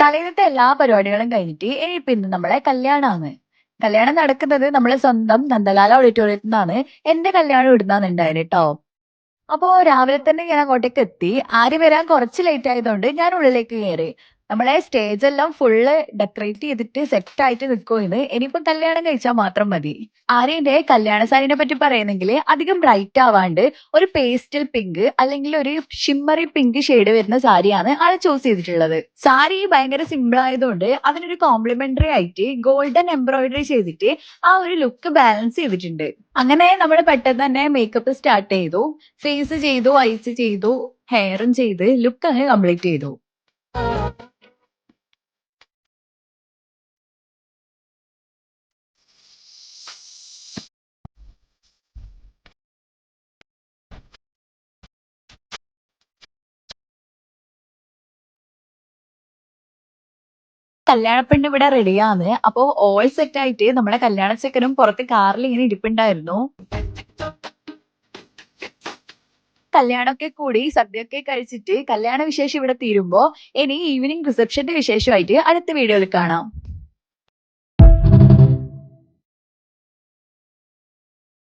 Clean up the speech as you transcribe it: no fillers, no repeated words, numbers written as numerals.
തലേന്നത്തെ എല്ലാ പരിപാടികളും കഴിഞ്ഞിട്ട് ഇനിയിപ്പോ ഇന്ന് നമ്മളെ കല്യാണാണ്. കല്യാണം നടക്കുന്നത് നമ്മളെ സ്വന്തം നന്ദലാൽ ഓഡിറ്റോറിയത്തിൽ നിന്നാണ്. എന്റെ കല്യാണം ഇവിടുന്നാണ് ഉണ്ടായത് ട്ടോ. അപ്പോ രാവിലെ തന്നെ ഞാൻ അങ്ങോട്ടേക്ക് എത്തി. ആരും വരാൻ കുറച്ച് ലേറ്റ് ആയതുകൊണ്ട് ഞാൻ ഉള്ളിലേക്ക് കയറി. നമ്മളെ സ്റ്റേജ് എല്ലാം ഫുള്ള് ഡെക്കറേറ്റ് ചെയ്തിട്ട് സെറ്റ് ആയിട്ട് നിൽക്കുവാണ്. ഇനിയിപ്പം കല്യാണം കഴിച്ചാൽ മാത്രം മതി. ആര്യന്റെ കല്യാണ സാരിനെ പറ്റി പറയുന്നെങ്കിൽ അധികം ബ്രൈറ്റ് ആവാണ്ട് ഒരു പേസ്റ്റൽ പിങ്ക് അല്ലെങ്കിൽ ഒരു ഷിമ്മറി പിങ്ക് ഷെയ്ഡ് വരുന്ന സാരിയാണ് ആള് ചൂസ് ചെയ്തിട്ടുള്ളത്. സാരി ഭയങ്കര സിമ്പിൾ ആയതുകൊണ്ട് അതിനൊരു കോംപ്ലിമെന്ററി ആയിട്ട് ഗോൾഡൻ എംബ്രോയിഡറി ചെയ്തിട്ട് ആ ഒരു ലുക്ക് ബാലൻസ് ചെയ്തിട്ടുണ്ട്. അങ്ങനെ നമ്മൾ പെട്ടെന്ന് തന്നെ മേക്കപ്പ് സ്റ്റാർട്ട് ചെയ്തു. ഫേസ് ചെയ്തു, ഐസ് ചെയ്തു, ഹെയറും ചെയ്ത് ലുക്ക് അങ്ങ് കംപ്ലീറ്റ് ചെയ്തു. കല്യാണപ്പെണ്ണ് ഇവിടെ റെഡിയാണ്. അപ്പൊ ഓൾ സെറ്റ് ആയിട്ട് നമ്മുടെ കല്യാണ ചെക്കനും പുറത്ത് കാറിൽ ഇങ്ങനെ ഇരിപ്പുണ്ടായിരുന്നു. കല്യാണമൊക്കെ കൂടി സദ്യയൊക്കെ കഴിച്ചിട്ട് കല്യാണ വിശേഷം ഇവിടെ തീരുമ്പോ ഇനി ഈവനിങ് റിസപ്ഷന്റെ വിശേഷമായിട്ട് അടുത്ത വീഡിയോയിൽ കാണാം.